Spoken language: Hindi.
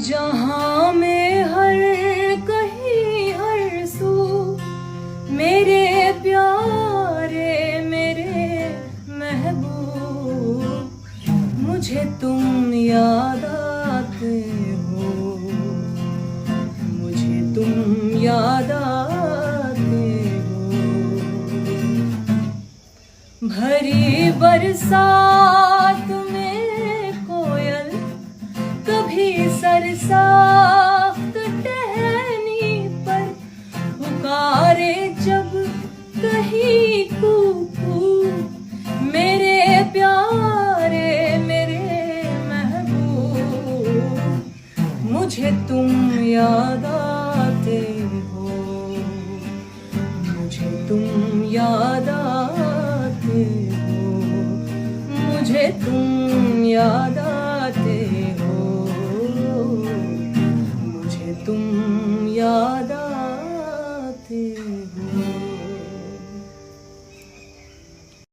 जहाँ में हर कहीं हर सू मेरे प्यारे मेरे महबूब, मुझे तुम याद आते हो, मुझे तुम याद आते हो। भरी बरसात में कोयल कभी सरसाफ्त टहनी पर पुकारे जब कहीं कूकू, मेरे प्यारे मेरे महबूब, मुझे तुम याद आते हो, मुझे तुम याद आते हो, मुझे तुम याद आते हो, मुझे तुम याद